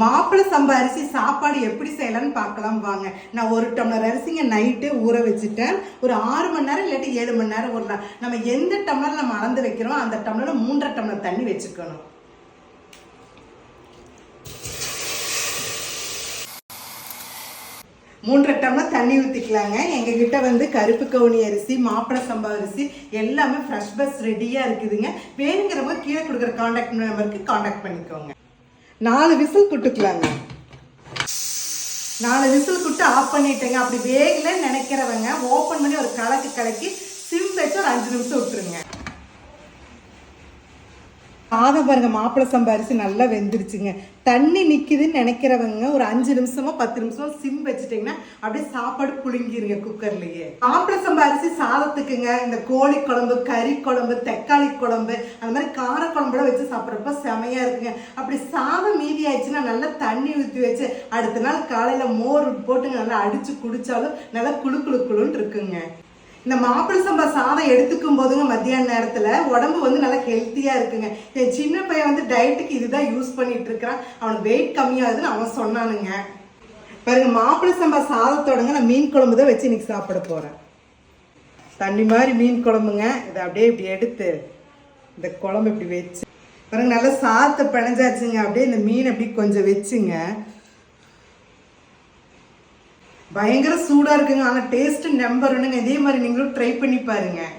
மாப்பிள்ளை சம்பா அரிசி சாப்பாடு எப்படி செய்யலாம்னு பார்க்கலாம் வாங்க. நான் 1 டம்ளர் அரிசிங்க நைட்டு ஊற வச்சுட்டேன். ஒரு 6 மணி நேரம் இல்லாட்டி 7 மணி நேரம் ஊறலாம். நம்ம எந்த டம்ளர் நம்ம அளந்து வைக்கிறோம் அந்த டம்ளர்ல 3.5 டம்ளர் தண்ணி வச்சுக்கணும். 3.5 டம்ளர் தண்ணி ஊற்றிக்கலாங்க. எங்ககிட்ட வந்து கருப்பு கவுனி அரிசி, மாப்பிள்ளை சம்பா அரிசி எல்லாமே ஃப்ரெஷ் பஸ் ரெடியாக இருக்குதுங்க. வேணுங்கிறவங்க கீழே கொடுக்குற கான்டாக்ட் நம்பருக்கு கான்டாக்ட் பண்ணிக்கோங்க. 4 விசில் குட்டுக்கலாங்க. 4 விசில் குட்டு ஆஃப் பண்ணிட்டேங்க. அப்படி வேகலன்னு நினைக்கிறவங்க ஓப்பன் பண்ணி ஒரு கலக்கி சிம் வச்சு ஒரு 5 நிமிஷம் விட்டுருங்க. சாதம் பாருங்க, மாப்பிள்ளை சம்பா அரிசி நல்லா வெந்துருச்சுங்க. தண்ணி நிற்கிதுன்னு நினைக்கிறவங்க ஒரு 5 நிமிஷமோ 10 நிமிஷமோ சிம் வச்சுட்டிங்கன்னா அப்படியே சாப்பாடு புழுங்கிருங்க குக்கர்லேயே. மாப்பிள்ளை சம்பா அரிசி சாதத்துக்குங்க இந்த கோழி குழம்பு, கறி குழம்பு, தக்காளி குழம்பு, அந்த மாதிரி கார குழம்புல வச்சு சாப்பிட்றப்ப செமையாக இருக்குங்க. அப்படி சாதம் மீதி ஆயிடுச்சுன்னா நல்லா தண்ணி ஊற்றி வச்சு அடுத்த நாள் காலையில் மோர் போட்டுங்க நல்லா அடித்து குடித்தாலும் நல்லா குளுன்னு இருக்குங்க. இந்த மாப்பிள்ளை சம்பா சாதம் எடுத்துக்கும் போதுங்க மத்தியான நேரத்தில் உடம்பு வந்து நல்லா ஹெல்த்தியாக இருக்குங்க. என் சின்ன பையன் வந்து டயட்டுக்கு இதுதான் யூஸ் பண்ணிட்டு இருக்கிறான். அவனுக்கு வெயிட் கம்மியாகுதுன்னு அவன் சொன்னானுங்க. பாருங்க, மாப்பிள்ளை சம்பா சாதத்தோடங்க நான் மீன் குழம்பு தான் வச்சு இன்னைக்கு சாப்பிட போகிறேன். தண்ணி மாதிரி மீன் குழம்புங்க. இதை அப்படியே இப்படி எடுத்து இந்த குழம்பு இப்படி வச்சு பாருங்க, நல்லா சாதத்தை பிணைஞ்சாச்சுங்க. அப்படியே இந்த மீன் அப்படி கொஞ்சம் வச்சுங்க. பயங்கர சூடாக இருக்குங்க. ஆனால் டேஸ்ட்டு நம்பர் ஒன்றுங்க. இதே மாதிரி நீங்களும் ட்ரை பண்ணி பாருங்கள்.